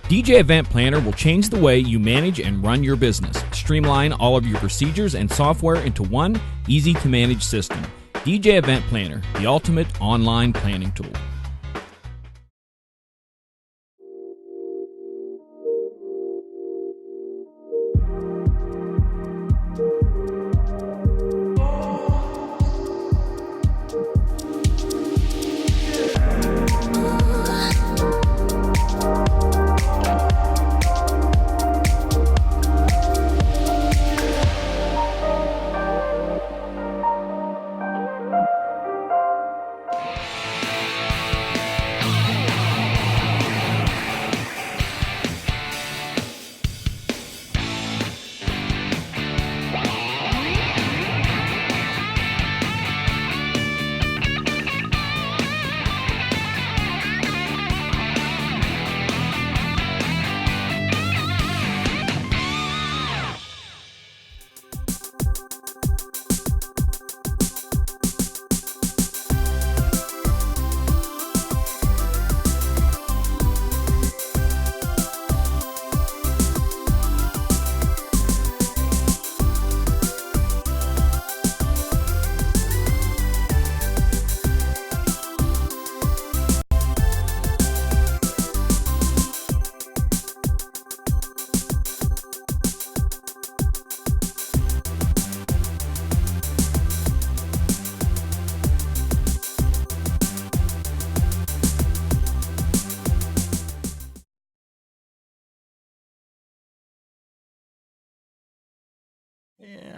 DJ Event Planner will change the way you manage and run your business. Streamline all of your procedures and software into one easy-to-manage system. DJ Event Planner, the ultimate online planning tool.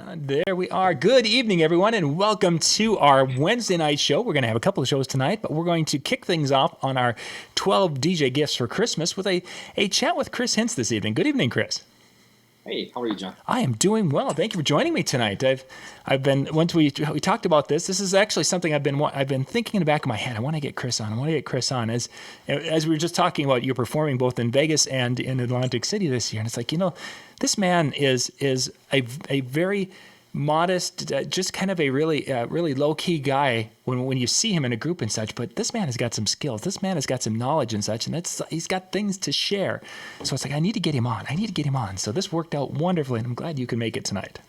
And there we are. Good evening, everyone, and welcome to our Wednesday night show. We're going to have a couple of shows tonight, but we're going to kick things off on our 12 DJ gifts for Christmas with a chat with Chris Hintz this evening. Good evening, Chris. Hey, how are you, John? I am doing well. Thank you for joining me tonight. I've been once we talked about this. This is actually something I've been thinking in the back of my head. I want to get Chris on. As we were just talking about, you performing both in Vegas and in Atlantic City this year, and it's like, this man is a very modest, just kind of a really low-key guy when you see him in a group and such, but this man has got some skills. This man has got some knowledge and such, and he's got things to share. So it's like, I need to get him on. So this worked out wonderfully, and I'm glad you can make it tonight.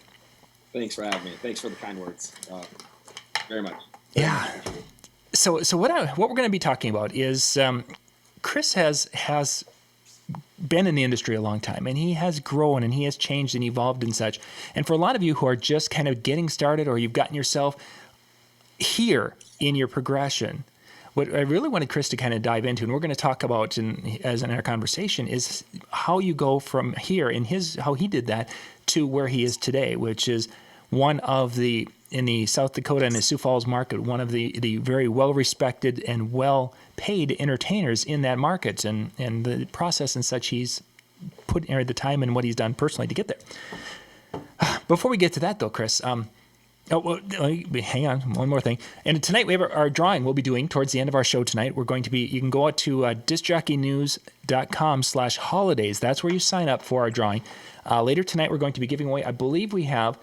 Thanks for having me. Thanks for the kind words. Very much. Yeah. So what we're going to be talking about is Chris has been in the industry a long time, and he has grown and he has changed and evolved and such. And for a lot of you who are just kind of getting started, or you've gotten yourself here in your progression, what I really wanted Chris to kind of dive into, and we're going to talk about in our conversation, is how you go from here how he did that to where he is today, which is one of the, in the South Dakota and the Sioux Falls market, one of the very well-respected and well-paid entertainers in that market, and the process and such he's put in the time and what he's done personally to get there. Before we get to that, though, Chris, hang on, one more thing. And tonight we have our drawing we'll be doing towards the end of our show tonight. We're going to be, you can go out to discjockeynews.com/holidays. That's where you sign up for our drawing. Later tonight we're going to be giving away, I believe we have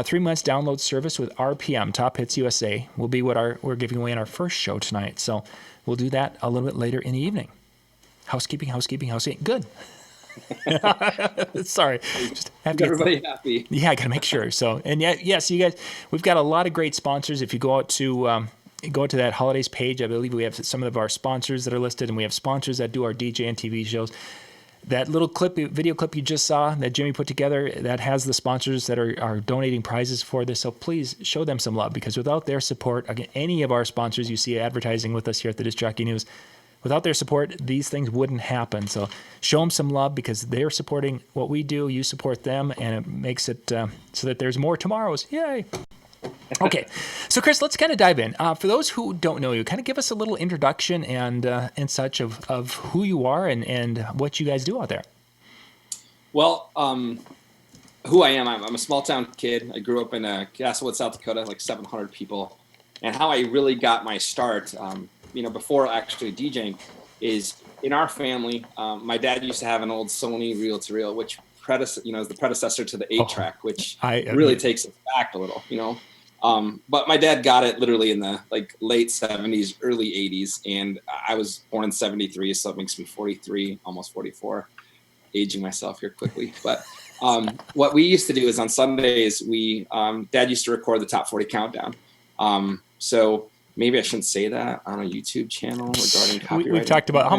3 months download service with RPM, Top Hits USA, will be what we're giving away in our first show tonight. So we'll do that a little bit later in the evening. Housekeeping. Good. Sorry. Just have to everybody happy. Yeah, I got to make sure. So, and yes, you guys, we've got a lot of great sponsors. If you go out to that holidays page, I believe we have some of our sponsors that are listed, and we have sponsors that do our DJNTV shows. That little video clip you just saw that Jimmy put together, that has the sponsors that are donating prizes for this. So please show them some love, because without their support, again, any of our sponsors you see advertising with us here at the Disc Jockey News, without their support, these things wouldn't happen. So show them some love, because they're supporting what we do. You support them, and it makes it so that there's more tomorrows. Yay! Okay, so Chris, let's kind of dive in. For those who don't know you, kind of give us a little introduction and such of who you are and what you guys do out there. Well, who I am, I'm a small town kid. I grew up in Castlewood, South Dakota, like 700 people. And how I really got my start, before actually DJing, is in our family. My dad used to have an old Sony reel-to-reel, which is the predecessor to the 8-track, which really takes us back a little, But my dad got it literally in the late 70s, early 80s, and I was born in 73, so it makes me 43, almost 44. aging myself here quickly, but what we used to do is on Sundays, Dad used to record the top 40 countdown. So maybe I shouldn't say that on a YouTube channel regarding copyright. We've talked about how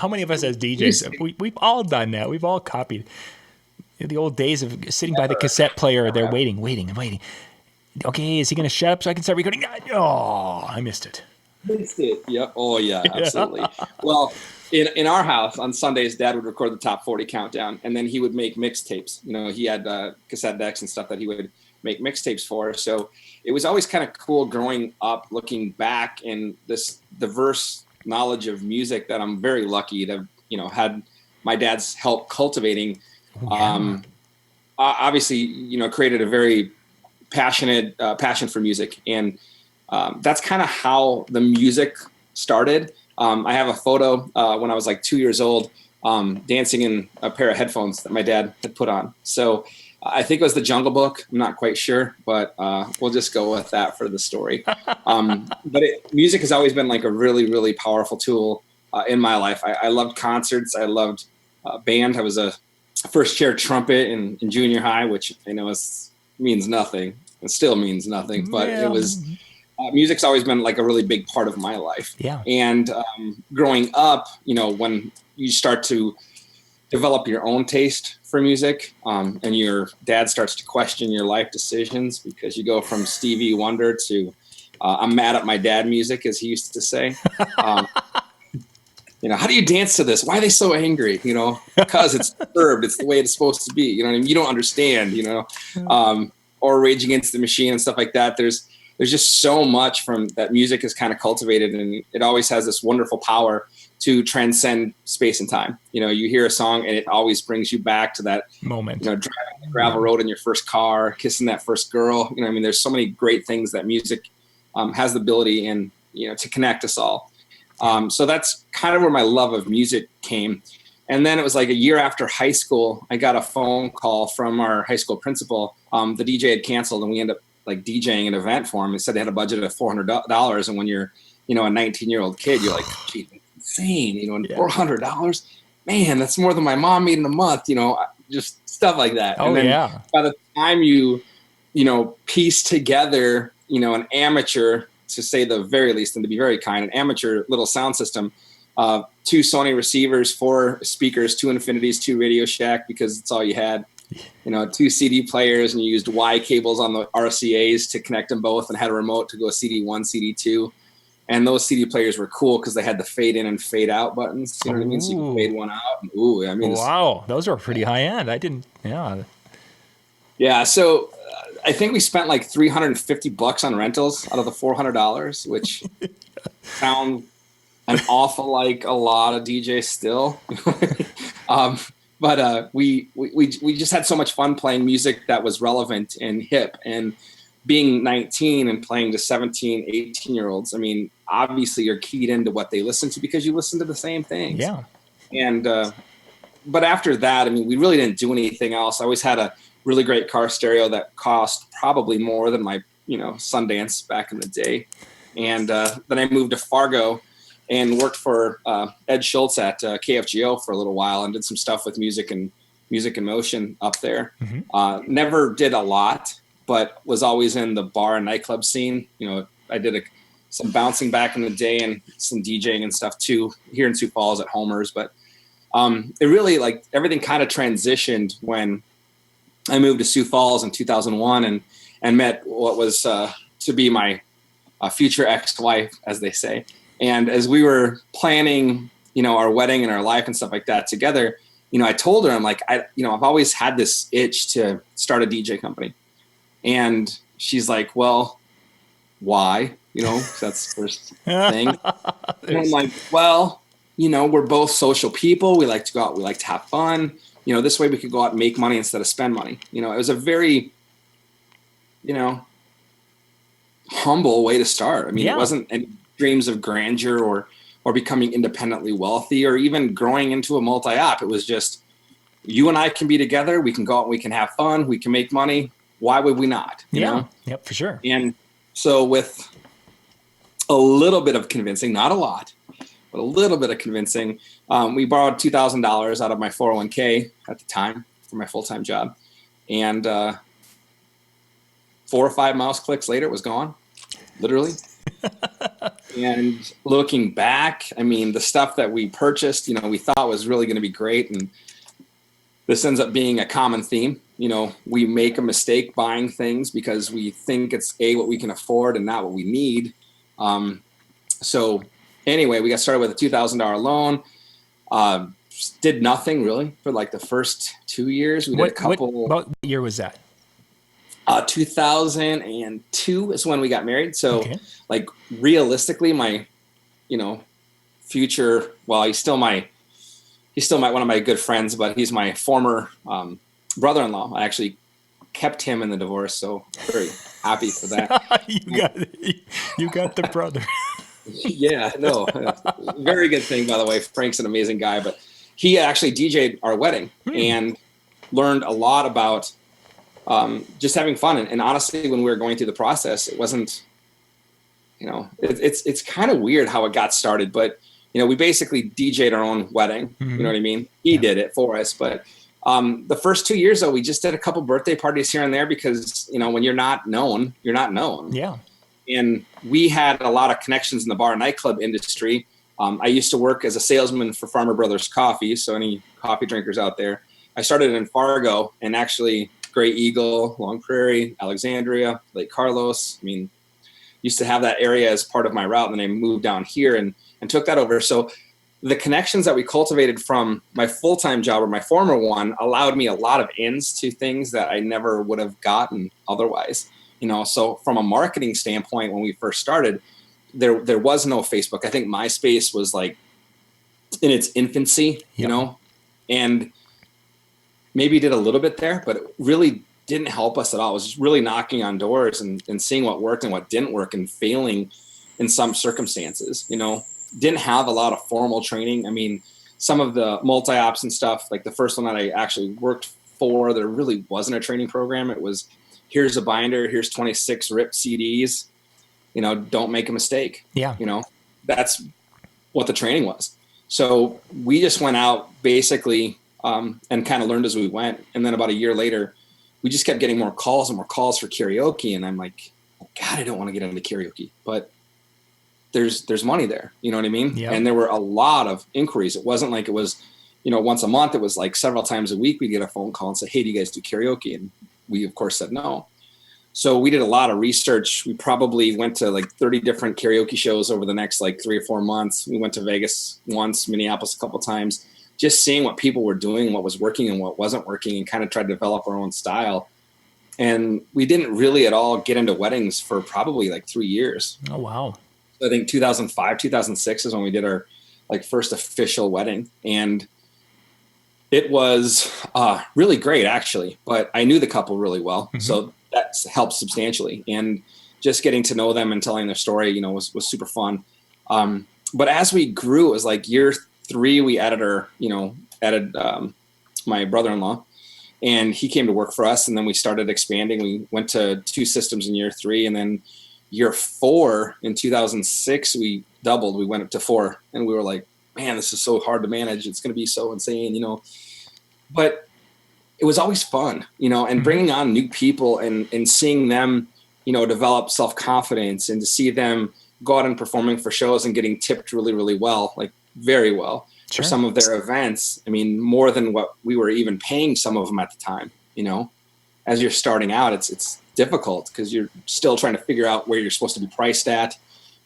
many of us as DJs, we've all done that. We've all copied the old days of sitting by the cassette player. They're waiting. Okay, is he going to shut up so I can start recording? Oh, I missed it. Yep. Oh yeah, absolutely. Well, in our house on Sundays, Dad would record the top 40 countdown, and then he would make mixtapes. You know, he had cassette decks and stuff that he would make mixtapes for. So it was always kind of cool growing up, looking back in this diverse knowledge of music that I'm very lucky to, had my dad's help cultivating. Obviously, created a very passionate passion for music, and that's kind of how the music started. I have a photo when I was like 2 years old, dancing in a pair of headphones that my dad had put on. So I think it was the Jungle Book. I'm not quite sure, but we'll just go with that for the story. But music has always been like a really, really powerful tool in my life. I loved concerts. I loved band. I was a first chair trumpet in junior high, which I know means nothing. It still means nothing, but it was. Music's always been like a really big part of my life. Yeah. And growing up, when you start to develop your own taste for music, and your dad starts to question your life decisions because you go from Stevie Wonder to I'm mad at my dad music, as he used to say. How do you dance to this? Why are they so angry? Because it's disturbed. It's the way it's supposed to be. You know what I mean? You don't understand, or Rage Against the Machine and stuff like that. There's just so much from that music is kind of cultivated, and it always has this wonderful power to transcend space and time. You hear a song and it always brings you back to that moment, driving the gravel road in your first car, kissing that first girl. There's so many great things that music has the ability and, to connect us all. So that's kind of where my love of music came. And then it was like a year after high school, I got a phone call from our high school principal. The DJ had canceled, and we ended up like DJing an event for him. They said they had a budget of $400. And when you're, a 19-year-old kid, you're like, gee, that's insane, and $400, man, that's more than my mom made in a month, just stuff like that. Oh, and then yeah. By the time you piece together, an amateur, to say the very least, and to be very kind, an amateur little sound system, 2 Sony receivers, 4 speakers, 2 Infinities, 2 Radio Shack, because it's all you had. 2 CD players, and you used Y cables on the RCAs to connect them both, and had a remote to go CD1, CD2. And those CD players were cool because they had the fade in and fade out buttons. You know what I mean? So you can fade one out. Wow, those are pretty high end. I didn't. Yeah. Yeah. So I think we spent like $350 on rentals out of the $400, which sound an awful like a lot of DJs still. But we just had so much fun playing music that was relevant and hip, and being 19 and playing to 17, 18-year-olds. I mean, obviously you're keyed into what they listen to because you listen to the same things. Yeah. And, but after that, I mean, we really didn't do anything else. I always had a really great car stereo that cost probably more than my, Sundance back in the day. And then I moved to Fargo and worked for Ed Schultz at KFGO for a little while, and did some stuff with music and motion up there. Mm-hmm. Never did a lot, but was always in the bar and nightclub scene. I did some bouncing back in the day and some DJing and stuff too here in Sioux Falls at Homer's. But it really, like, everything kind of transitioned when I moved to Sioux Falls in 2001 and met what was to be my future ex-wife, as they say. And as we were planning, our wedding and our life and stuff like that together, I told her, I'm like, I've always had this itch to start a DJ company. And she's like, well, why? That's the first thing. And I'm like, well, we're both social people. We like to go out. We like to have fun. This way we could go out and make money instead of spend money. It was a very, humble way to start. I mean, It wasn't any dreams of grandeur or becoming independently wealthy or even growing into a multi-op. It was just, you and I can be together. We can go out and we can have fun. We can make money. Why would we not? You know? Yep, for sure. And so with a little bit of convincing, not a lot, but a little bit of convincing. We borrowed $2,000 out of my 401k at the time for my full-time job. And 4 or 5 mouse clicks later, it was gone, literally. And looking back, I mean, the stuff that we purchased, you know, we thought was really going to be great. And this ends up being a common theme. You know, we make a mistake buying things because we think it's what we can afford and not what we need. So anyway, we got started with a $2,000 loan. Did nothing really for like the first 2 years. We did a couple. What year was that? 2002 is when we got married. So like realistically, my, you know, future, well, he's still one of my good friends, but he's my former, brother-in-law. I actually kept him in the divorce. So very happy for that. you got the brother. Yeah, no, very good thing, by the way. Frank's an amazing guy, but he actually DJ'd our wedding and learned a lot about just having fun. And honestly, when we were going through the process, it wasn't, you know, it's kind of weird how it got started, but you know, we basically DJ'd our own wedding. You know what I mean? He did it for us, but the first 2 years though, we just did a couple birthday parties here and there because, you know, when you're not known, you're not known. Yeah. And we had a lot of connections in the bar and nightclub industry. I used to work as a salesman for Farmer Brothers Coffee. So any coffee drinkers out there, I started in Fargo and actually Gray Eagle, Long Prairie, Alexandria, Lake Carlos. I mean, used to have that area as part of my route. And then I moved down here and took that over. So the connections that we cultivated from my full-time job or my former one allowed me a lot of ins to things that I never would have gotten otherwise. You know, so from a marketing standpoint, when we first started, there was no Facebook. I think MySpace was like in its infancy, you know, and maybe did a little bit there, but it really didn't help us at all. It was just really knocking on doors and seeing what worked and what didn't work and failing in some circumstances, you know. Didn't have a lot of formal training. I mean, some of the multi-ops and stuff, like the first one that I actually worked for, there really wasn't a training program. It was, here's a binder, here's 26 ripped CDs, you know, don't make a mistake. Yeah. You know, that's what the training was. So we just went out basically and kind of learned as we went. And then about a year later, we just kept getting more calls and more calls for karaoke. And I'm like, oh, God, I don't want to get into karaoke, but there's money there. You know what I mean? Yeah. And there were a lot of inquiries. It wasn't like it was, you know, once a month. It was like several times a week we'd get a phone call and say, hey, do you guys do karaoke? And we, of course, said no. So we did a lot of research. We probably went to like 30 different karaoke shows over the next like 3 or 4 months. We went to Vegas once, Minneapolis a couple of times, just seeing what people were doing, what was working and what wasn't working, and kind of tried to develop our own style. And we didn't really at all get into weddings for probably like 3 years. Oh, wow. I think 2005, 2006 is when we did our like first official wedding. And it was really great, actually. But I knew the couple really well. So that helped substantially. And just getting to know them and telling their story, you know, was super fun. But as we grew, it was like year 3, we added my brother-in-law. And he came to work for us. And then we started expanding. We went to 2 systems in year 3. And then year 4 in 2006, we doubled. We went up to 4. And we were like, man, this is so hard to manage. It's going to be so insane, you know. But it was always fun, you know, and bringing on new people and seeing them, you know, develop self-confidence and to see them go out and performing for shows and getting tipped really, really well, like very well for some of their events. I mean, more than what we were even paying some of them at the time, you know. As you're starting out, it's difficult because you're still trying to figure out where you're supposed to be priced at,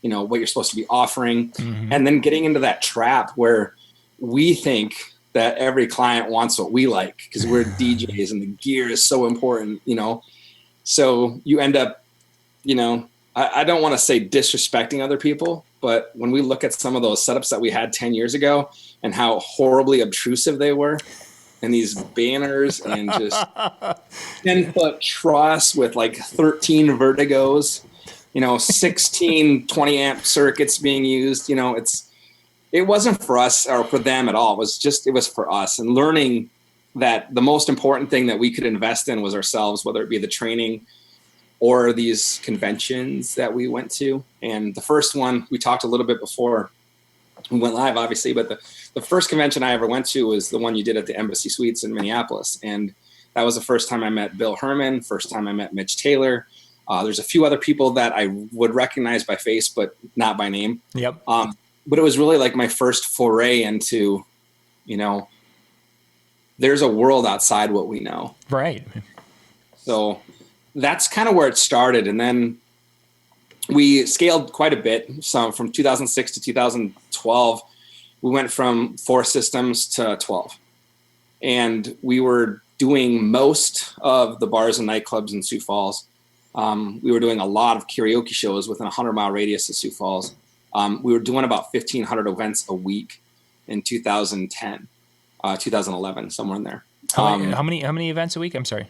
you know, what you're supposed to be offering. And then getting into that trap where we think that every client wants what we like because we're DJs and the gear is so important, you know. So you end up, you know, I don't want to say disrespecting other people, but when we look at some of those setups that we had 10 years ago and how horribly obtrusive they were, and these banners and just 10-foot truss with like 13 vertigos, you know, 16 20 amp circuits being used, you know, it wasn't for us or for them at all. It was for us, and learning that the most important thing that we could invest in was ourselves, whether it be the training or these conventions that we went to. And the first one we talked a little bit before, we went live, obviously, but the first convention I ever went to was the one you did at the Embassy Suites in Minneapolis. And that was the first time I met Bill Herman, first time I met Mitch Taylor. There's a few other people that I would recognize by face, but not by name. Yep. But it was really like my first foray into, there's a world outside what we know. Right. So that's kind of where it started. And then we scaled quite a bit. So from 2006 to 2012, we went from 4 systems to 12. And we were doing most of the bars and nightclubs in Sioux Falls. We were doing a lot of karaoke shows within a 100-mile radius of Sioux Falls. We were doing about 1,500 events a week in 2010, 2011, somewhere in there. How many events a week? I'm sorry.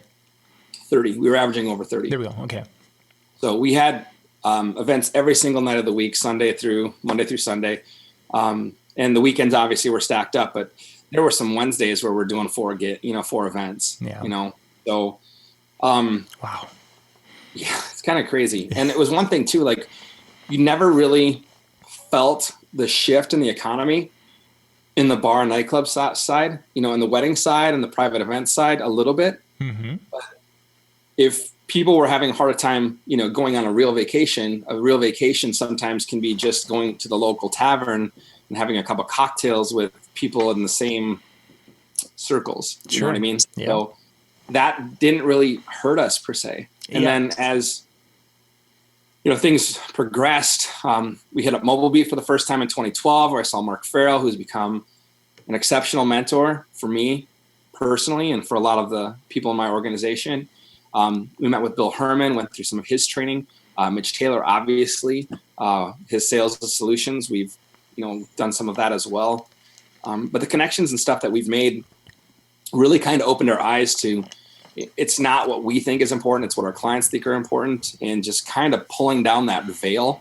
30. We were averaging over 30. There we go. Okay. So we had events every single night of the week, Monday through Sunday. And the weekends obviously were stacked up, but there were some Wednesdays where we're doing 4 events. Yeah. So wow. Yeah, it's kind of crazy. And it was one thing too, like you never really felt the shift in the economy in the bar and nightclub side, in the wedding side and the private event side a little bit. Mm-hmm. But if people were having a harder time, going on a real vacation sometimes can be just going to the local tavern and having a couple of cocktails with people in the same circles. You know what I mean? Yeah. So that didn't really hurt us per se. And then as things progressed, we hit up Mobile Beat for the first time in 2012, where I saw Mark Farrell, who's become an exceptional mentor for me personally and for a lot of the people in my organization. We met with Bill Herman, went through some of his training. Mitch Taylor, obviously, his sales and solutions. We've, done some of that as well. But the connections and stuff that we've made really kind of opened our eyes to, it's not what we think is important. It's what our clients think are important, and just kind of pulling down that veil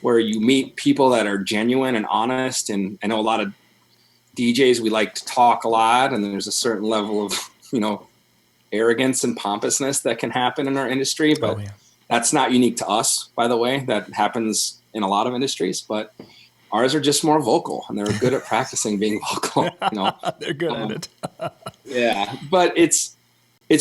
where you meet people that are genuine and honest. And I know a lot of DJs, we like to talk a lot, and there's a certain level of, arrogance and pompousness that can happen in our industry, but that's not unique to us, by the way. That happens in a lot of industries, but ours are just more vocal, and they're good at practicing being vocal. They're good at it. Yeah, but it's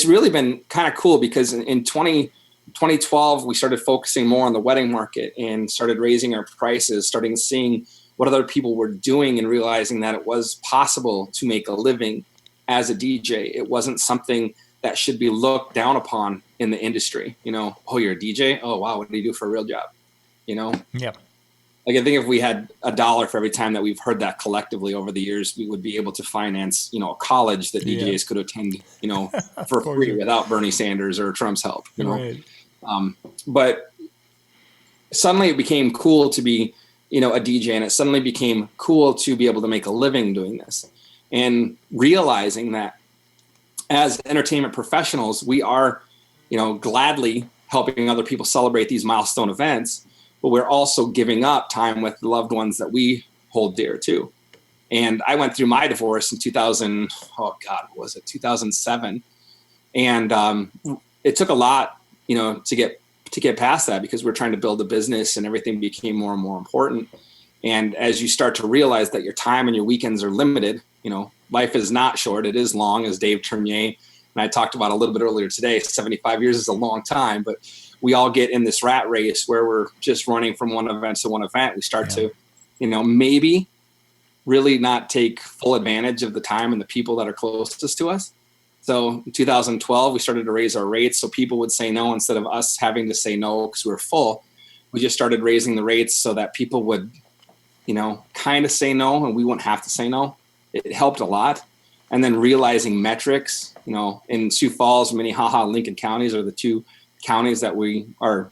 really been kind of cool because in 2012, we started focusing more on the wedding market and started raising our prices, starting seeing what other people were doing and realizing that it was possible to make a living as a DJ. It wasn't something that should be looked down upon in the industry. Oh, you're a DJ? Oh, wow. What do you do for a real job? Yeah. Like, I think if we had $1 for every time that we've heard that collectively over the years, we would be able to finance, a college that DJs could attend, for free without Bernie Sanders or Trump's help, Right. But suddenly it became cool to be, a DJ, and it suddenly became cool to be able to make a living doing this, and realizing that as entertainment professionals, we are, gladly helping other people celebrate these milestone events, but we're also giving up time with the loved ones that we hold dear too. And I went through my divorce in 2007. And it took a lot, to get past that, because we're trying to build a business and everything became more and more important. And as you start to realize that your time and your weekends are limited, life is not short, it is long, as Dave Tournier and I talked about a little bit earlier today. 75 years is a long time, but we all get in this rat race where we're just running from one event to one event. We start to, maybe really not take full advantage of the time and the people that are closest to us. So in 2012, we started to raise our rates so people would say no instead of us having to say no because we were full. We just started raising the rates so that people would, kind of say no and we wouldn't have to say no. It helped a lot. And then realizing metrics, in Sioux Falls, Minnehaha, and Lincoln counties are the 2 counties that we are,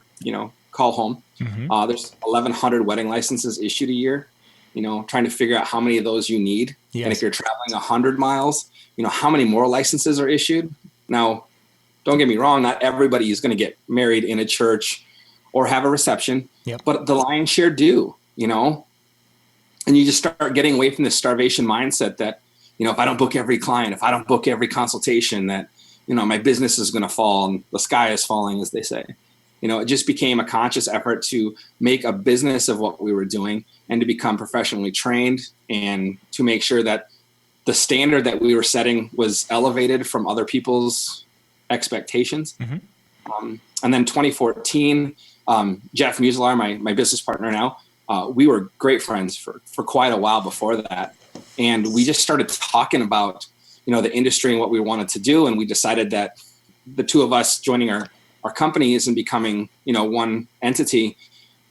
call home. Mm-hmm. There's 1,100 wedding licenses issued a year, trying to figure out how many of those you need. Yes. And if you're traveling 100 miles, how many more licenses are issued? Now, don't get me wrong, not everybody is going to get married in a church or have a reception, but the lion's share do, and you just start getting away from this starvation mindset that, if I don't book every client, if I don't book every consultation, that, my business is going to fall and the sky is falling, as they say. it just became a conscious effort to make a business of what we were doing and to become professionally trained and to make sure that the standard that we were setting was elevated from other people's expectations. And then 2014, Jeff Muselar, my business partner now, we were great friends for quite a while before that. And we just started talking about, the industry and what we wanted to do. And we decided that the two of us joining our companies and becoming, one entity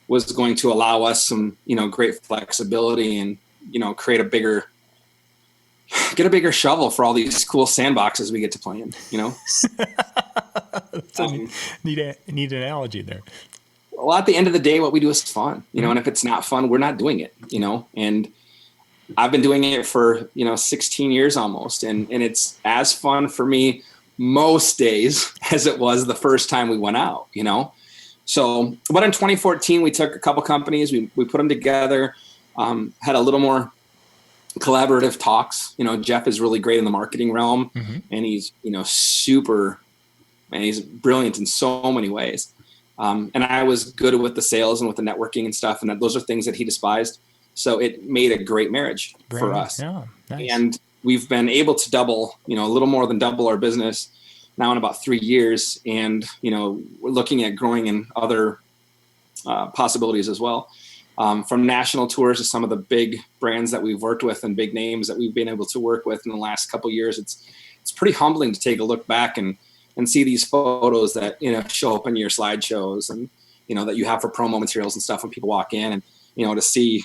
was going to allow us some, great flexibility and, get a bigger shovel for all these cool sandboxes we get to play in, That's a neat analogy there. Well, at the end of the day, what we do is fun, and if it's not fun, we're not doing it, and I've been doing it for, 16 years almost. And it's as fun for me most days as it was the first time we went out, So, but in 2014, we took a couple companies, we put them together, had a little more collaborative talks. Jeff is really great in the marketing realm and he's, he's brilliant in so many ways. And I was good with the sales and with the networking and stuff. And those are things that he despised. So it made a great marriage for us. Yeah, nice. And we've been able to double, a little more than double our business now in about 3 years. And, we're looking at growing in other possibilities as well. From national tours to some of the big brands that we've worked with and big names that we've been able to work with in the last couple of years. It's pretty humbling to take a look back and see these photos that, show up in your slideshows and, that you have for promo materials and stuff when people walk in and, to see,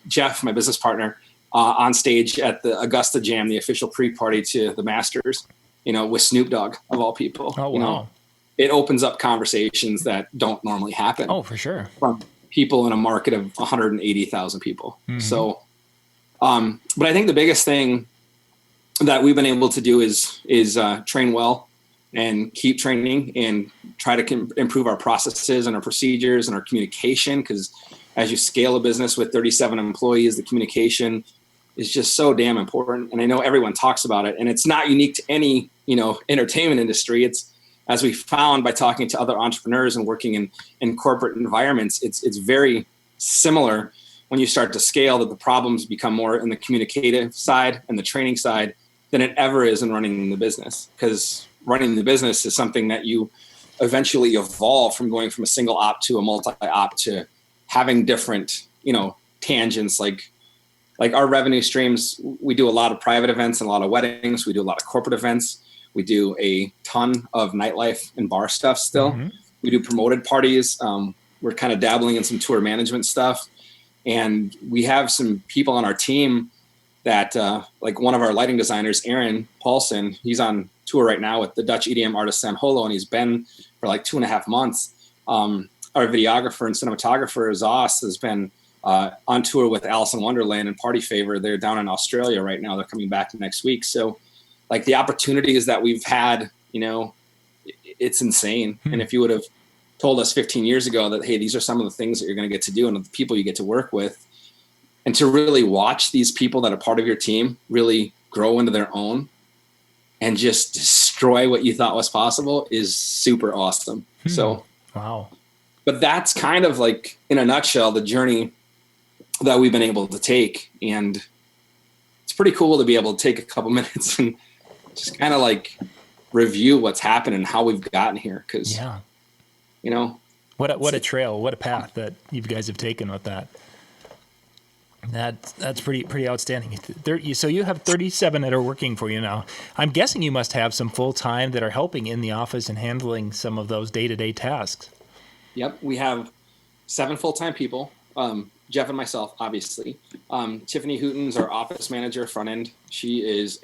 Jeff, my business partner, on stage at the Augusta Jam, the official pre-party to the Masters, with Snoop Dogg of all people. Oh, wow. It opens up conversations that don't normally happen. Oh, for sure. From people in a market of 180,000 people. So, but I think the biggest thing that we've been able to do is train well and keep training and try to improve our processes and our procedures and our communication. Because as you scale a business with 37 employees, the communication is just so damn important. And I know everyone talks about it, and it's not unique to any, entertainment industry. It's, as we found by talking to other entrepreneurs and working in corporate environments, it's very similar when you start to scale, that the problems become more in the communicative side and the training side than it ever is in running the business. Because running the business is something that you eventually evolve from going from a single op to a multi-op to having different, tangents, like our revenue streams. We do a lot of private events and a lot of weddings. We do a lot of corporate events. We do a ton of nightlife and bar stuff still. We do promoted parties. We're kind of dabbling in some tour management stuff. And we have some people on our team that, like one of our lighting designers, Aaron Paulson, he's on tour right now with the Dutch EDM artist Sam Holo, and he's been for like 2.5 months. Our videographer and cinematographer, Zoss, has been on tour with Alice in Wonderland and Party Favor. They're down in Australia right now. They're coming back next week. So like the opportunities that we've had, it's insane. And if you would have told us 15 years ago that, hey, these are some of the things that you're going to get to do and the people you get to work with, and to really watch these people that are part of your team really grow into their own and just destroy what you thought was possible is super awesome. So, wow. But that's kind of like, in a nutshell, the journey that we've been able to take. And it's pretty cool to be able to take a couple minutes and just kind of like review what's happened and how we've gotten here. Cause what a trail, what a path that you guys have taken with that. That's pretty outstanding. So you have 37 that are working for you now. I'm guessing you must have some full-time that are helping in the office and handling some of those day-to-day tasks. Yep. We have 7 full-time people. Jeff and myself, obviously. Tiffany Hooten's our office manager, front end. She is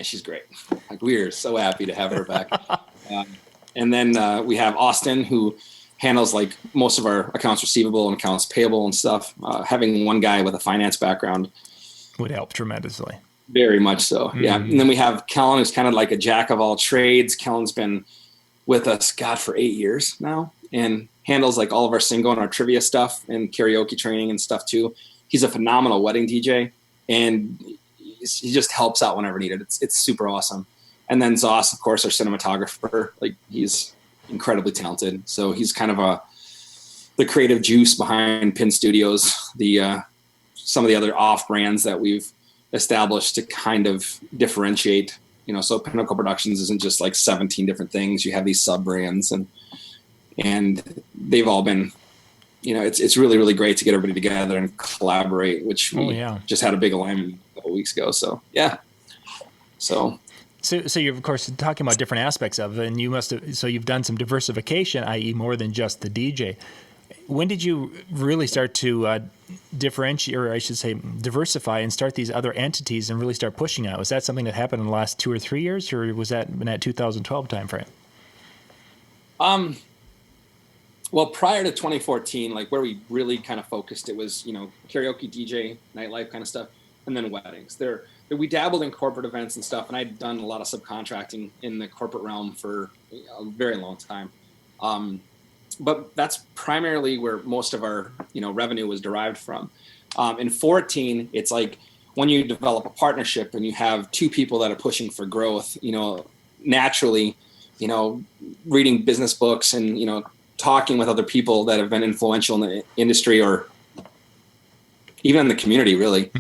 she's great. Like, we're so happy to have her back. And then we have Austin, who handles like most of our accounts receivable and accounts payable and stuff. Having one guy with a finance background would help tremendously. Very much so. Yeah. And then we have Kellen, who's kind of like a jack of all trades. Kellen's been with us, for 8 years now, and handles like all of our single and our trivia stuff and karaoke training and stuff too. He's a phenomenal wedding DJ, and he just helps out whenever needed. It's super awesome. And then Zoss, of course, our cinematographer, like he's incredibly talented. So he's kind of the creative juice behind Pin Studios, some of the other off brands that we've established to kind of differentiate, so Pinnacle Productions isn't just like 17 different things. You have these sub brands and they've all been, it's really, really great to get everybody together and collaborate, which we just had a big alignment a couple weeks ago. So, yeah. So you're, of course, talking about different aspects of it, and you've done some diversification, i.e. more than just the DJ. When did you really start to differentiate, or I should say diversify, and start these other entities and really start pushing out? Was that something that happened in the last 2 or 3 years, or was that in that 2012 timeframe? Well, prior to 2014, like where we really kind of focused, it was, karaoke, DJ, nightlife kind of stuff, and then weddings. We dabbled in corporate events and stuff, and I'd done a lot of subcontracting in the corporate realm for a very long time. But that's primarily where most of our, revenue was derived from. In 14, it's like when you develop a partnership and you have two people that are pushing for growth, naturally, reading business books and, talking with other people that have been influential in the industry or even in the community, really,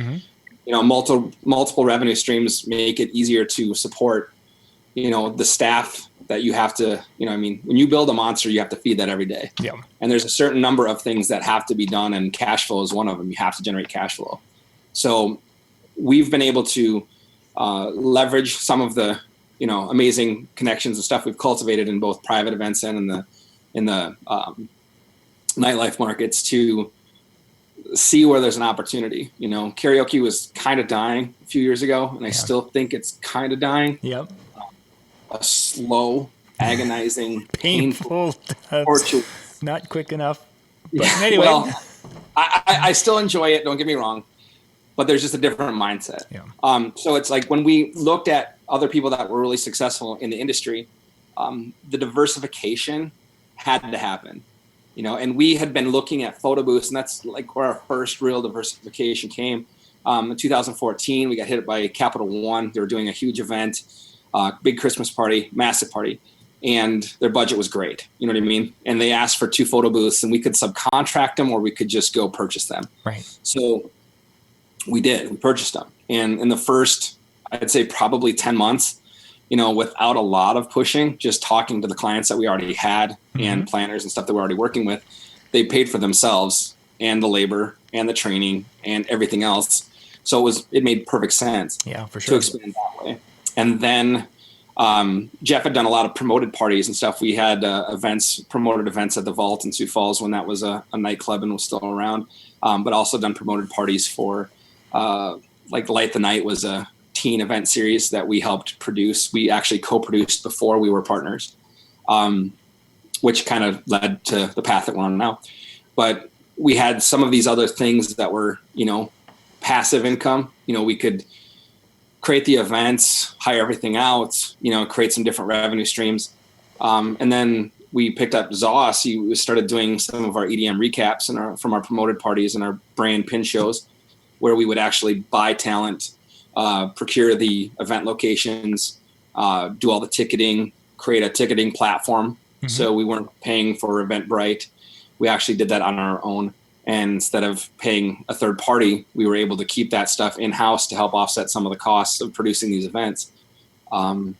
multiple revenue streams make it easier to support, the staff that you have to, when you build a monster, you have to feed that every day. Yeah. And there's a certain number of things that have to be done, and cash flow is one of them. You have to generate cash flow. So we've been able to leverage some of the, amazing connections and stuff we've cultivated in both private events and in the nightlife markets to see where there's an opportunity. Karaoke was kind of dying a few years ago, and I still think it's kind of dying. Yep. A slow, agonizing, painful, torture. Not quick enough. But anyway. Well, I still enjoy it. Don't get me wrong, but there's just a different mindset. Yeah. So it's like when we looked at other people that were really successful in the industry, the diversification had to happen. And we had been looking at photo booths, and that's like where our first real diversification came. In 2014, we got hit by Capital One. They were doing a huge event, big Christmas party, massive party, and their budget was great. You know what I mean? And they asked for 2 photo booths, and we could subcontract them or we could just go purchase them. Right. So we did. We purchased them. And in the first, I'd say probably 10 months, without a lot of pushing, just talking to the clients that we already had and planners and stuff that we're already working with, they paid for themselves and the labor and the training and everything else. So it made perfect sense to expand that way. And then Jeff had done a lot of promoted parties and stuff. We had promoted events at the Vault in Sioux Falls when that was a nightclub and was still around, but also done promoted parties for like Light the Night was a teen event series that we helped produce. We actually co-produced before we were partners, which kind of led to the path that we're on now. But we had some of these other things that were, passive income. We could create the events, hire everything out, create some different revenue streams. And then we picked up Zoss. We started doing some of our EDM recaps from our promoted parties and our brand pin shows, where we would actually buy talent, procure the event locations, do all the ticketing, create a ticketing platform. So we weren't paying for Eventbrite. We actually did that on our own. And instead of paying a third party, we were able to keep that stuff in-house to help offset some of the costs of producing these events. Some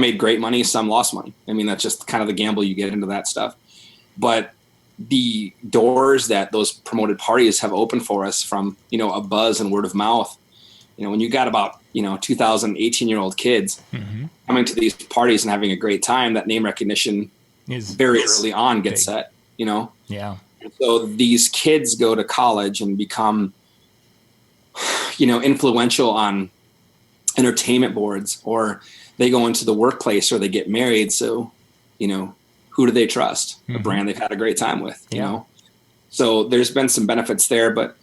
made great money, some lost money. I mean, that's just kind of the gamble you get into that stuff. But the doors that those promoted parties have opened for us from, a buzz and word of mouth, when you got about, 2,000 18-year-old kids coming to these parties and having a great time, that name recognition is very early on gets set, Yeah. So these kids go to college and become, influential on entertainment boards, or they go into the workplace or they get married. So, who do they trust? A brand they've had a great time with, you know? So there's been some benefits there, but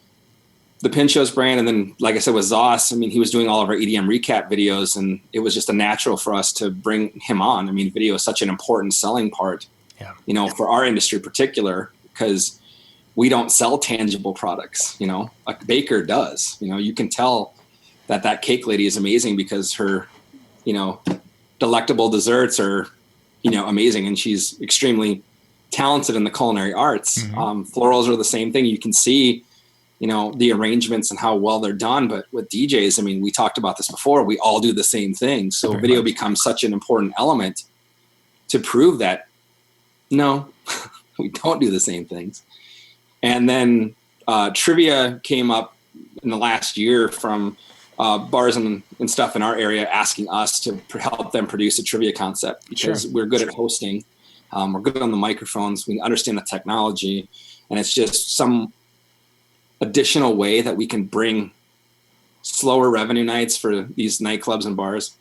the Pin Shows brand, and then, like I said, with Zoss, he was doing all of our EDM recap videos, and it was just a natural for us to bring him on. Video is such an important selling part, for our industry in particular, because we don't sell tangible products, a baker does. You can tell that cake lady is amazing because her, delectable desserts are, amazing. And she's extremely talented in the culinary arts. Mm-hmm. Florals are the same thing. You can see, the arrangements and how well they're done. But with DJs, I mean, we talked about this before, we all do the same thing. So Very video much. becomes such an important element to prove that, no, we don't do the same things. And then trivia came up in the last year from bars and stuff in our area asking us to help them produce a trivia concept, because Sure. we're good at hosting. We're good on the microphones. We understand the technology, and it's just some additional way that we can bring slower revenue nights for these nightclubs and bars,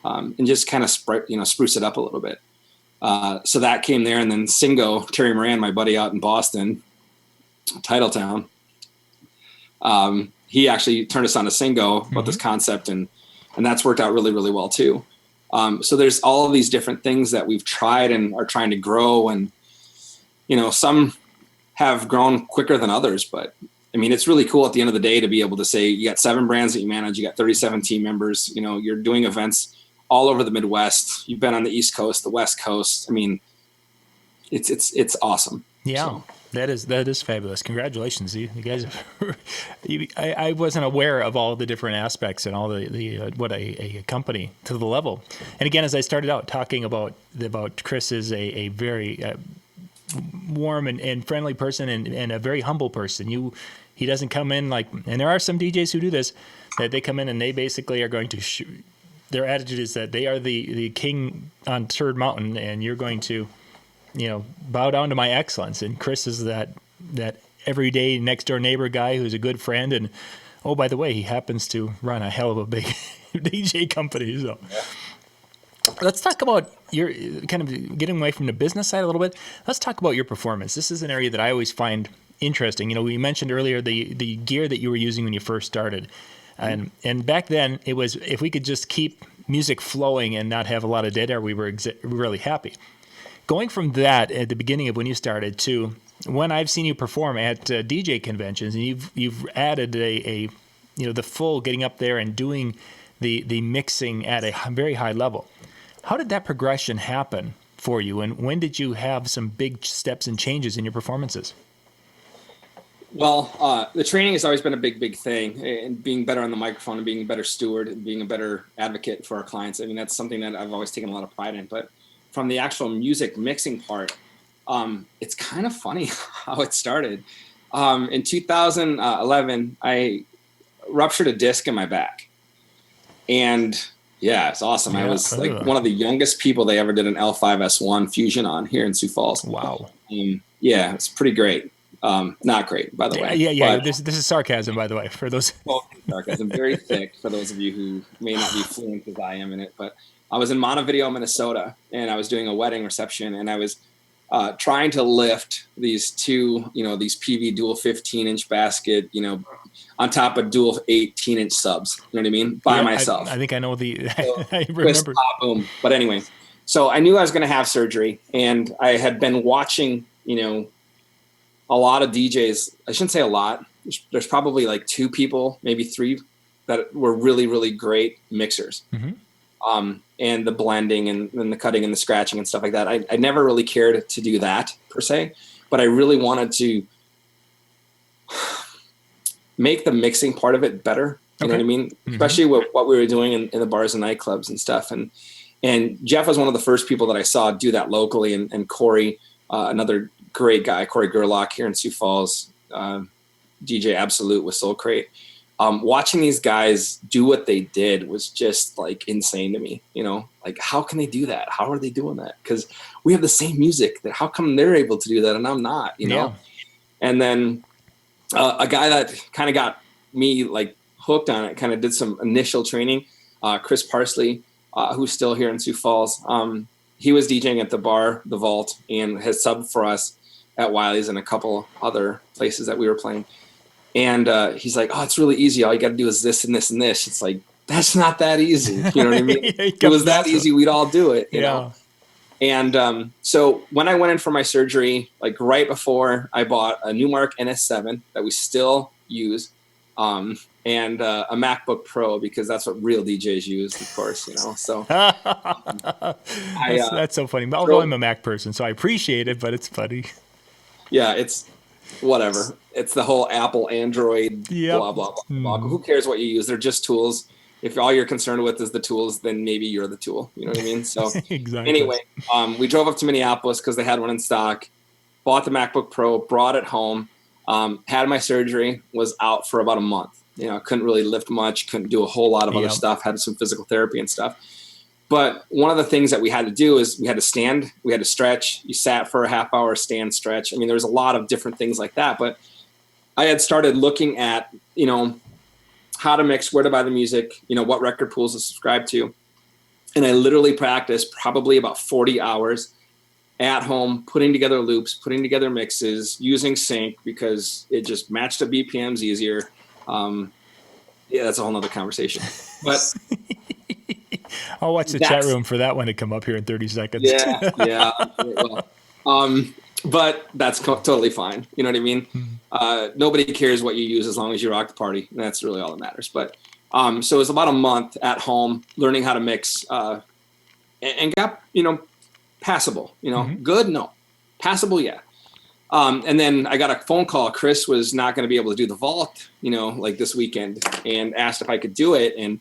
and just kind of spruce it up a little bit. So that came there. And then Singo, Terry Moran, my buddy out in Boston, Titletown, he actually turned us on to Singo about this concept, and that's worked out really, really well too. So there's all of these different things that we've tried and are trying to grow. And, some have grown quicker than others, but I mean, it's really cool at the end of the day to be able to say you got 7 brands that you manage, you got 37 team members, you're doing events all over the Midwest. You've been on the East Coast, the West Coast. I mean, it's awesome. Yeah. So. That is fabulous. Congratulations. You guys, I wasn't aware of all the different aspects and all the what a company to the level. And again, as I started out talking about Chris is a very warm and friendly person and a very humble person. He doesn't come in and there are some DJs who do this, that they come in and they basically are going to their attitude is that they are the king on Turd Mountain, and you're going to bow down to my excellence. And Chris is that everyday next door neighbor guy who's a good friend. And oh, by the way, he happens to run a hell of a big DJ company. So let's talk about your kind of getting away from the business side a little bit. Let's talk about your performance. This is an area that I always find interesting. We mentioned earlier the gear that you were using when you first started. And back then it was, if we could just keep music flowing and not have a lot of dead air, we were really happy. Going from that at the beginning of when you started to when I've seen you perform at DJ conventions, and you've added the full getting up there and doing the mixing at a very high level. How did that progression happen for you, and when did you have some big steps and changes in your performances? Well, the training has always been a big thing, and being better on the microphone and being a better steward and being a better advocate for our clients. I mean, that's something that I've always taken a lot of pride in. But from the actual music mixing part, it's kind of funny how it started. In 2011, I ruptured a disc in my back. And yeah, it's awesome. Yeah, I was like one of the youngest people they ever did an L5S1 fusion on here in Sioux Falls. Wow. Yeah, it's pretty great. Not great, by the way. Yeah. But, this is sarcasm, by the way, for those. Well, sarcasm, very thick for those of you who may not be fluent as I am in it. But I was in Montevideo, Minnesota, and I was doing a wedding reception, and I was trying to lift these two, these PV dual 15-inch basket, on top of dual 18-inch subs. You know what I mean? By myself. I think I know the. So, I remember. Boom. But anyway, so I knew I was going to have surgery, and I had been watching, a lot of DJs. I shouldn't say a lot. There's probably like 2 people, maybe 3, that were really, really great mixers. Mm-hmm. And the blending and the cutting and the scratching and stuff like that. I never really cared to do that per se, but I really wanted to make the mixing part of it better. You know what I mean? Mm-hmm. Especially with what we were doing in the bars and nightclubs and stuff. And Jeff was one of the first people that I saw do that locally. And Corey, another great guy, Corey Gerlach here in Sioux Falls, DJ Absolute with Soul Crate. Watching these guys do what they did was just like insane to me, like how can they do that? How are they doing that? Because we have the same music. How come they're able to do that and I'm not, Yeah. And then a guy that kind of got me like hooked on it, kind of did some initial training, Chris Parsley, who's still here in Sioux Falls. He was DJing at the bar, The Vault, and has subbed for us at Wiley's and a couple other places that we were playing. And he's like, oh, it's really easy. All you got to do is this and this and this. It's like, that's not that easy. You know what I mean? If it was that easy, we'd all do it, you know? And so when I went in for my surgery, like right before, I bought a Newmark NS7 that we still use. And and a MacBook Pro, because that's what real DJs use, of course, So that's so funny. Although I'm a Mac person, so I appreciate it, but it's funny. Yeah, it's whatever. It's the whole Apple, Android, blah, blah, blah, blah. Who cares what you use? They're just tools. If all you're concerned with is the tools, then maybe you're the tool. You know what I mean? So exactly. Anyway, we drove up to Minneapolis because they had one in stock, bought the MacBook Pro, brought it home, had my surgery, was out for about a month. Couldn't really lift much, couldn't do a whole lot of other stuff, had some physical therapy and stuff. But one of the things that we had to do is we had to stand, we had to stretch. You sat for a half hour, stand, stretch. I mean, there's a lot of different things like that. But I had started looking at, how to mix, where to buy the music, what record pools to subscribe to. And I literally practiced probably about 40 hours at home, putting together loops, putting together mixes, using sync because it just matched the BPMs easier. That's a whole nother conversation. But I'll watch the chat room for that one to come up here in 30 seconds. Yeah. Well, but that's totally fine. You know what I mean? Nobody cares what you use as long as you rock the party. And that's really all that matters. But so it was about a month at home learning how to mix and got, passable. Good? No. Passable? Yeah. And then I got a phone call. Chris was not going to be able to do the vault, like this weekend, and asked if I could do it. And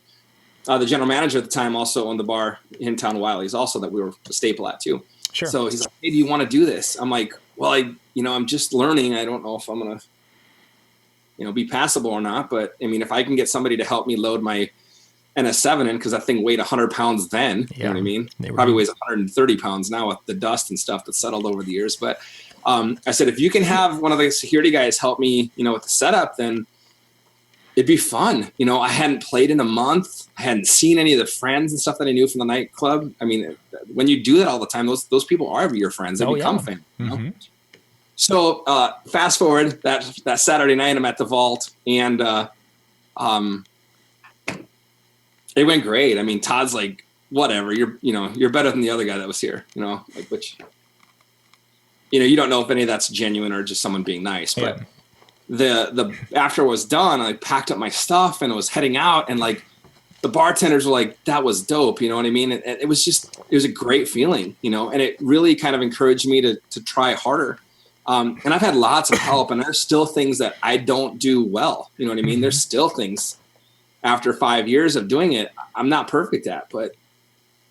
the general manager at the time also owned the bar in town, Wiley's, also that we were a staple at too. Sure. So he's like, "Hey, do you want to do this?" I'm like, "Well, I'm just learning. I don't know if I'm gonna, be passable or not. But I mean, if I can get somebody to help me load my NS7 in, because that thing weighed 100 pounds then, you know what I mean? It probably weighs 130 pounds now with the dust and stuff that's settled over the years. But I said, if you can have one of the security guys help me, with the setup, then it'd be fun. I hadn't played in a month. I hadn't seen any of the friends and stuff that I knew from the nightclub. I mean, when you do that all the time, those people are your friends. They become family. So fast forward that Saturday night, I'm at the vault, and it went great. I mean, Todd's like, whatever, you're better than the other guy that was here, which, you don't know if any of that's genuine or just someone being nice, but the after it was done, I packed up my stuff and I was heading out, and like the bartenders were like, that was dope. You know what I mean? It was a great feeling, and it really kind of encouraged me to try harder. And I've had lots of help, and there's still things that I don't do well. You know what I mean? There's still things after 5 years of doing it, I'm not perfect at, but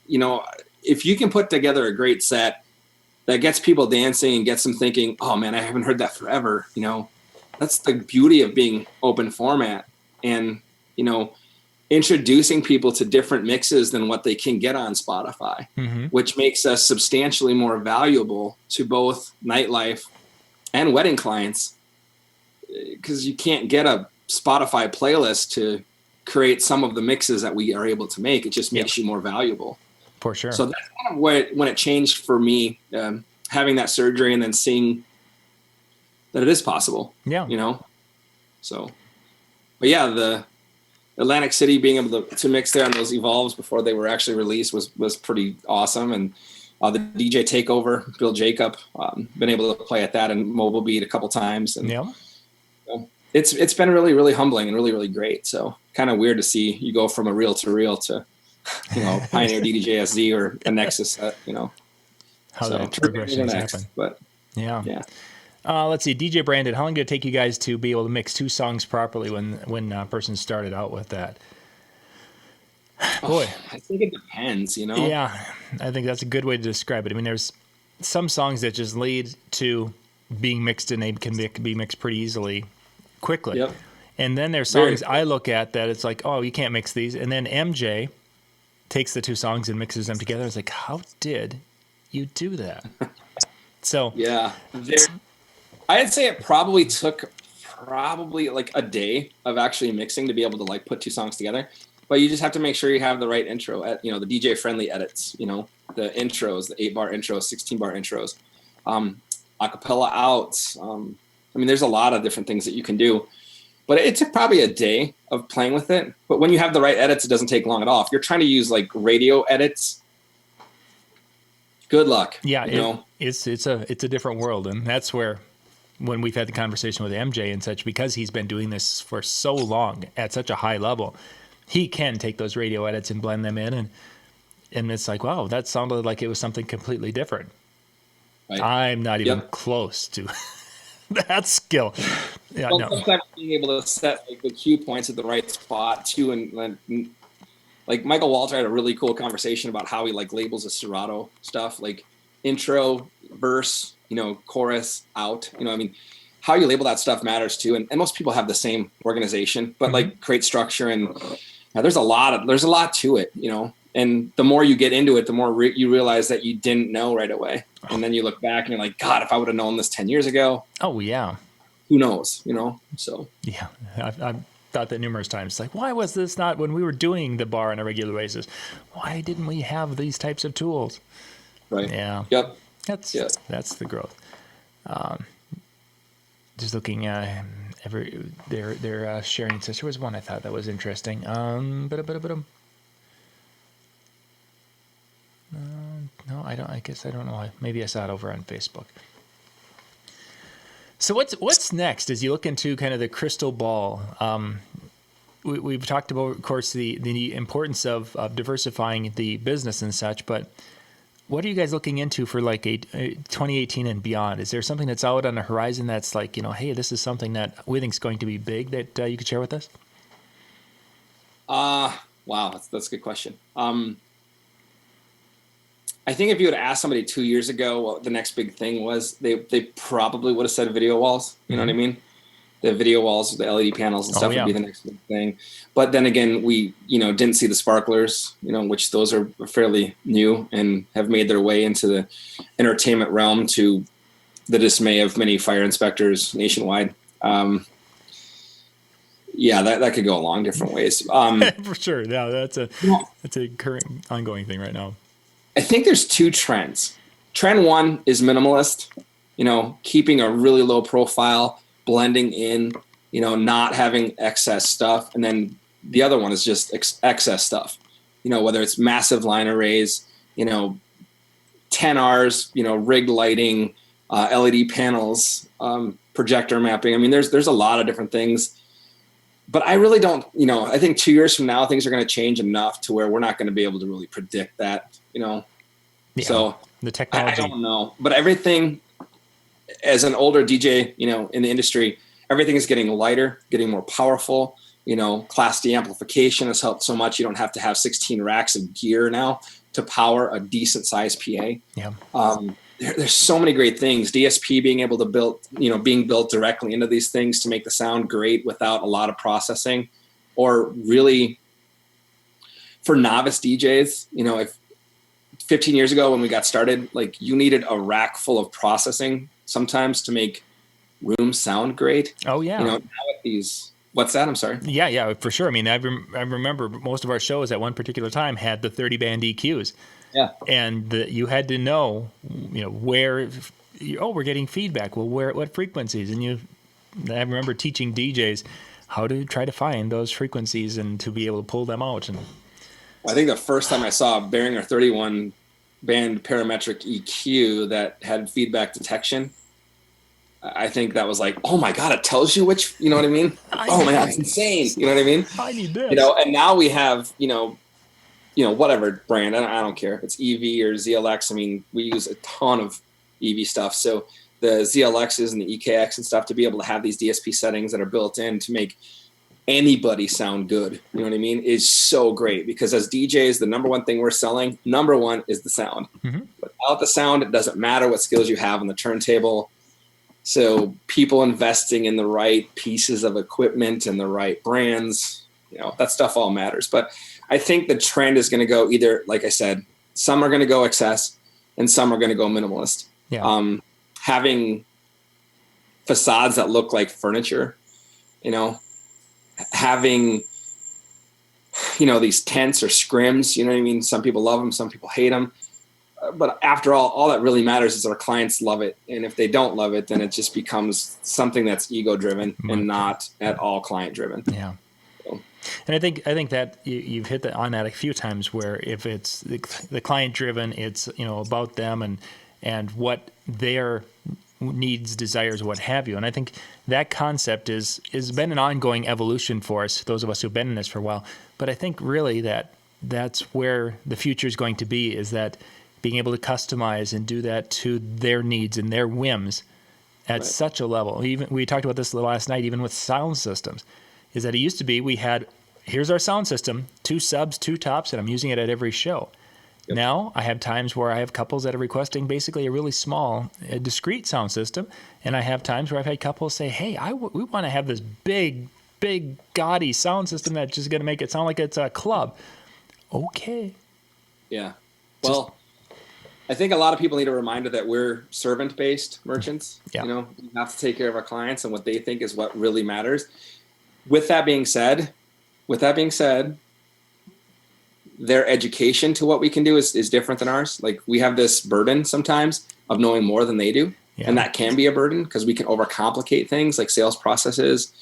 if you can put together a great set that gets people dancing and gets them thinking, oh man, I haven't heard that forever. That's the beauty of being open format and, introducing people to different mixes than what they can get on Spotify, which makes us substantially more valuable to both nightlife and wedding clients, because you can't get a Spotify playlist to create some of the mixes that we are able to make. It just makes you more valuable. For sure. So that's kind of when it changed for me, having that surgery and then seeing that it is possible. Yeah. So, but yeah, the Atlantic City being able to mix there on those Evolves before they were actually released was pretty awesome. And the DJ Takeover, Bill Jacob, been able to play at that and Mobile Beat a couple times. And it's been really, really humbling and really, really great. So kind of weird to see you go from a reel to reel to, Pioneer DDJ-SZ or a Nexus, How that progression happen. But yeah. Let's see, DJ Brandon, how long did it take you guys to be able to mix two songs properly when a person started out with that? Boy, I think it depends, Yeah, I think that's a good way to describe it. I mean, there's some songs that just lead to being mixed, and they can be mixed pretty easily, quickly. Yep. And then there's songs I look at that it's like, oh, you can't mix these. And then MJ takes the two songs and mixes them together. It's like, how did you do that? So yeah, I'd say it probably took like a day of actually mixing to be able to like put two songs together. But you just have to make sure you have the right intro at, the DJ friendly edits, the intros, the 8-bar intros, 16-bar intros, acapella outs. I mean, there's a lot of different things that you can do, but it took probably a day of playing with it. But when you have the right edits, it doesn't take long at all. If you're trying to use like radio edits, good luck. Yeah. It's a different world. And that's where when we've had the conversation with MJ and such, because he's been doing this for so long at such a high level, he can take those radio edits and blend them in, and it's like, wow, that sounded like it was something completely different. Right. I'm not even close to that skill. Yeah, well, no. Sometimes being able to set like the cue points at the right spot too, and like Michael Walter had a really cool conversation about how he like labels the Serato stuff, like intro, verse, chorus, out. I mean, how you label that stuff matters too. And most people have the same organization, but like create structure, and there's a lot to it, And the more you get into it, the more you realize that you didn't know right away. And then you look back and you're like, God, if I would have known this 10 years ago. Oh, yeah. Who knows, So. Yeah, I've thought that numerous times. Like, why was this not when we were doing the bar on a regular basis? Why didn't we have these types of tools? Right. Yeah. Yep. That's the growth. Just looking at their sharing. So there was one I thought that was interesting. No, I don't. I guess I don't know. Maybe I saw it over on Facebook. So what's next as you look into kind of the crystal ball? We've talked about, of course, the importance of diversifying the business and such, but what are you guys looking into for like a 2018 and beyond? Is there something that's out on the horizon that's like, hey, this is something that we think is going to be big that you could share with us? Wow, that's a good question. I think if you had asked somebody 2 years ago what the next big thing was, they probably would have said video walls. You know what I mean? The video walls, the LED panels and stuff would be the next big thing. But then again, we, didn't see the sparklers, which those are fairly new and have made their way into the entertainment realm to the dismay of many fire inspectors nationwide. Yeah, that could go along different ways. For sure. No, that's a current ongoing thing right now. I think there's two trends. Trend one is minimalist, keeping a really low profile, blending in, not having excess stuff. And then the other one is just excess stuff, whether it's massive line arrays, 10 Rs, rigged lighting, LED panels, projector mapping. I mean, there's a lot of different things. But I really don't, I think 2 years from now, things are going to change enough to where we're not going to be able to really predict that, Yeah, So the technology. I don't know. But everything, as an older DJ, in the industry, everything is getting lighter, getting more powerful. Class D amplification has helped so much. You don't have to have 16 racks of gear now to power a decent sized PA. Yeah. There's so many great things. DSP being able to being built directly into these things to make the sound great without a lot of processing, or really for novice DJs, if 15 years ago when we got started, like you needed a rack full of processing sometimes to make rooms sound great. Oh yeah. Now with these, what's that? I'm sorry. Yeah, for sure. I mean, I remember most of our shows at one particular time had the 30 band EQs. Yeah. And you had to know, where, we're getting feedback. Well, what frequencies? And I remember teaching DJs how to try to find those frequencies and to be able to pull them out. And I think the first time I saw a Behringer 31 band parametric EQ that had feedback detection, I think that was like, oh my God, it tells you which, you know what I mean? Oh my God, it's insane. You know what I mean? I need this. And now we have, whatever brand, I don't care if it's EV or ZLX. I mean, we use a ton of EV stuff. So the ZLXs and the EKX and stuff, to be able to have these DSP settings that are built in to make anybody sound good, you know what I mean, is so great, because as DJs, the number one thing we're selling, number one, is the sound. Without the sound, it doesn't matter what skills you have on the turntable. So people investing in the right pieces of equipment and the right brands, that stuff all matters. But I think the trend is going to go either, like I said, some are going to go excess and some are going to go minimalist. Yeah. Having facades that look like furniture, having, these tents or scrims, you know what I mean? Some people love them, some people hate them. But after all that really matters is our clients love it. And if they don't love it, then it just becomes something that's ego driven and not at all client driven. Yeah. And I think that you've hit on that a few times, where if it's the client driven, it's about them and what they're needs, desires, what have you. And I think that concept is been an ongoing evolution for us, those of us who've been in this for a while. But I think really that's where the future is going to be, is that being able to customize and do that to their needs and their whims at such a level. Even we talked about this last night, even with sound systems, is that it used to be here's our sound system, 2 subs, 2 tops, and I'm using it at every show. Yep. Now I have times where I have couples that are requesting basically a really small, discrete sound system, and I have times where I've had couples say, hey, we want to have this big, gaudy sound system that's just going to make it sound like it's a club. Okay. Yeah. Well, I think a lot of people need a reminder that we're servant-based merchants. Yeah. We have to take care of our clients and what they think is what really matters. With that being said, their education to what we can do is different than ours. Like, we have this burden sometimes of knowing more than they do. Yeah. And that can be a burden because we can overcomplicate things like sales processes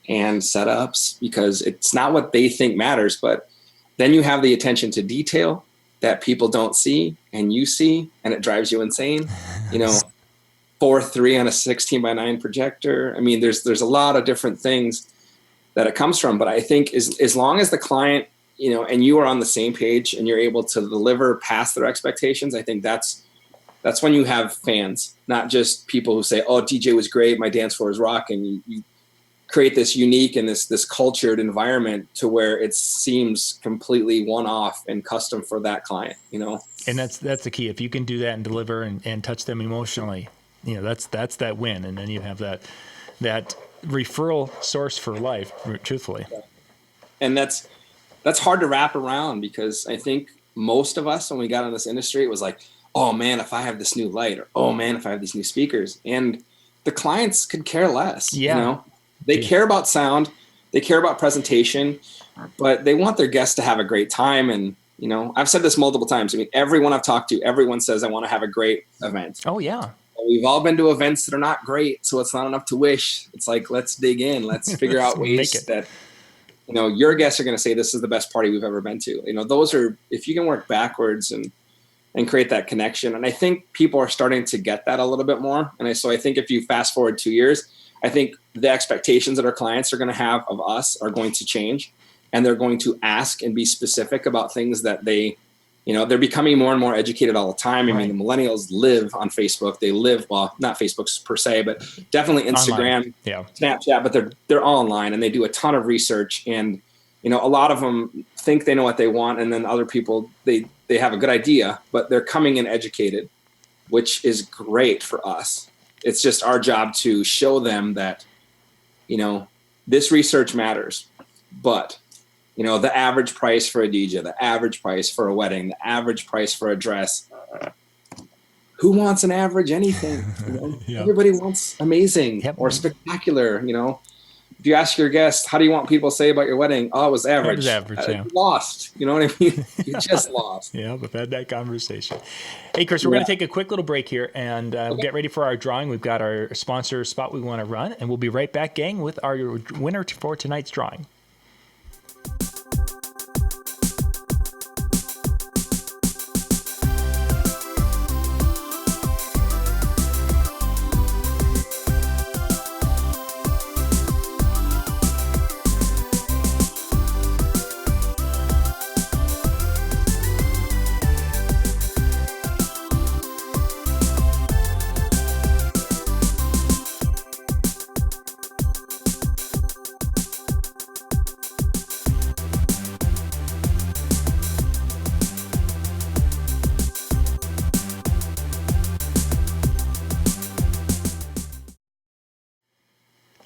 and setups because it's not what they think matters. But then you have the attention to detail that people don't see and you see, and it drives you insane. 4:3 on a 16:9 projector. I mean, there's a lot of different things that it comes from. But I think as long as the client, and you are on the same page and you're able to deliver past their expectations, I think that's when you have fans, not just people who say, oh, DJ was great, my dance floor is rocking. You create this unique and this cultured environment to where it seems completely one-off and custom for that client, And that's the key. If you can do that and deliver and touch them emotionally, that's that win. And then you have that referral source for life, truthfully. And that's hard to wrap around because I think most of us, when we got in this industry, it was like, oh man, if I have this new light, or oh man, if I have these new speakers. And the clients could care less. Yeah. They care about sound, they care about presentation, but they want their guests to have a great time. And, I've said this multiple times. I mean, everyone I've talked to, everyone says, I want to have a great event. Oh yeah. We've all been to events that are not great, so it's not enough to wish. It's like, let's dig in. Let's figure out ways that, your guests are going to say this is the best party we've ever been to. Those are, if you can work backwards and create that connection. And I think people are starting to get that a little bit more. And so I think if you fast forward 2 years, I think the expectations that our clients are going to have of us are going to change, and they're going to ask and be specific about things that they're becoming more and more educated all the time. I mean, the millennials live on Facebook. They live, well, not Facebook per se, but definitely Instagram, Snapchat, but they're all online and they do a ton of research. And, a lot of them think they know what they want. And then other people, they have a good idea, but they're coming in educated, which is great for us. It's just our job to show them that, this research matters, but the average price for a DJ, the average price for a wedding, the average price for a dress. Who wants an average anything? Yeah. Everybody wants amazing or spectacular. If you ask your guest, how do you want people to say about your wedding? Oh, it was average. It was average, Lost. You know what I mean? You just lost. Yeah, we've had that conversation. Hey, Chris, we're going to take a quick little break here and get ready for our drawing. We've got our sponsor spot we want to run, and we'll be right back, gang, with our winner for tonight's drawing.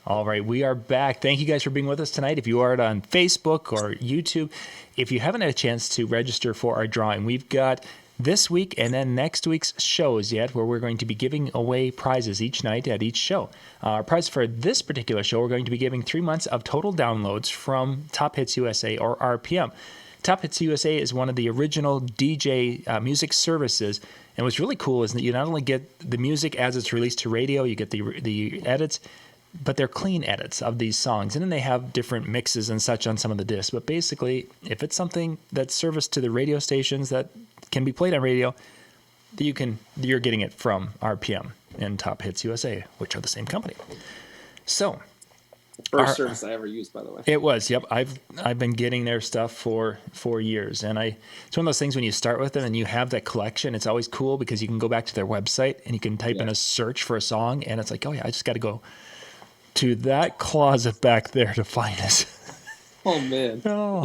All right, we are back. Thank you guys for being with us tonight. If you are on Facebook or YouTube, if you haven't had a chance to register for our drawing, we've got this week and then next week's shows yet where we're going to be giving away prizes each night at each show. Our prize for this particular show, we're going to be giving 3 months of total downloads from Top Hits USA or RPM. Top Hits USA is one of the original DJ music services. And what's really cool is that you not only get the music as it's released to radio, you get the edits, but they're clean edits of these songs. And then they have different mixes and such on some of the discs. But basically, if it's something that's serviced to the radio stations that can be played on radio, you're getting it from RPM. and Top Hits USA, which are the same company. So First service I ever used, by the way. it was. Yep. I've been getting their stuff for 4 years. And it's one of those things when you start with them and you have that collection, it's always cool because you can go back to their website and you can type in a search for a song and it's like, oh yeah, I just got to go to that closet back there to find it. Oh man. Oh.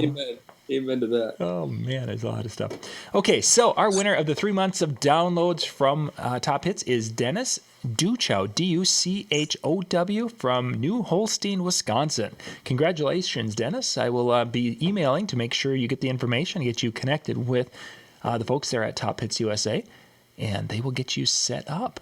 Amen to that. Oh man, there's a lot of stuff. Okay, so our winner of the 3 months of downloads from Top Hits is Dennis Duchow, Duchow, from New Holstein, Wisconsin. Congratulations, Dennis. I will be emailing to make sure you get the information, get you connected with the folks there at Top Hits USA, and they will get you set up.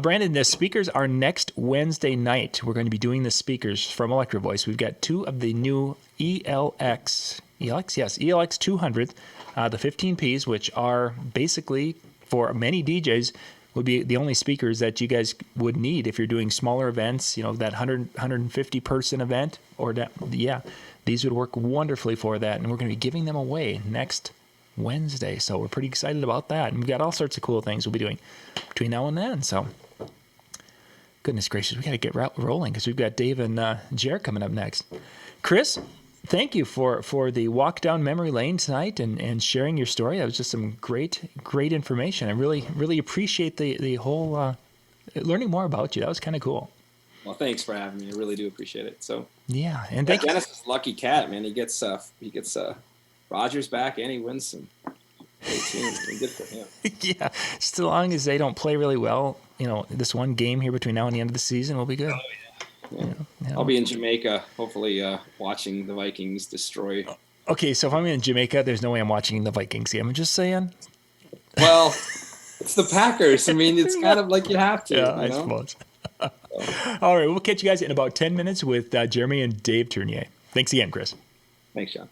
Brandon, the speakers are next Wednesday night. We're going to be doing the speakers from Electro Voice. We've got 2 of the new ELX 200, the 15Ps, which are basically, for many DJs, would be the only speakers that you guys would need if you're doing smaller events, that 150 person event, or that, these would work wonderfully for that. And we're going to be giving them away next Wednesday. So we're pretty excited about that. And we've got all sorts of cool things we'll be doing between now and then. So goodness gracious, we got to get rolling because we've got Dave and Jer coming up next. Chris, thank you for the walk down memory lane tonight and sharing your story. That was just some great information. I really appreciate the whole learning more about you. That was kind of cool. Well, thanks for having me. I really do appreciate it. So yeah, and Dennis is a lucky cat, man. He gets Rogers back and he wins some great teams. Good for him. Yeah, just as long as they don't play really well, this one game here between now and the end of the season will be good. Oh, yeah. I'll be in Jamaica, hopefully watching the Vikings destroy. Okay, so if I'm in Jamaica, there's no way I'm watching the Vikings game. I'm just saying. Well, it's the Packers. I mean, it's kind of like you have to. Yeah, I suppose. All right, we'll catch you guys in about 10 minutes with Jeremy and Dave Tournier. Thanks again, Chris. Thanks, John.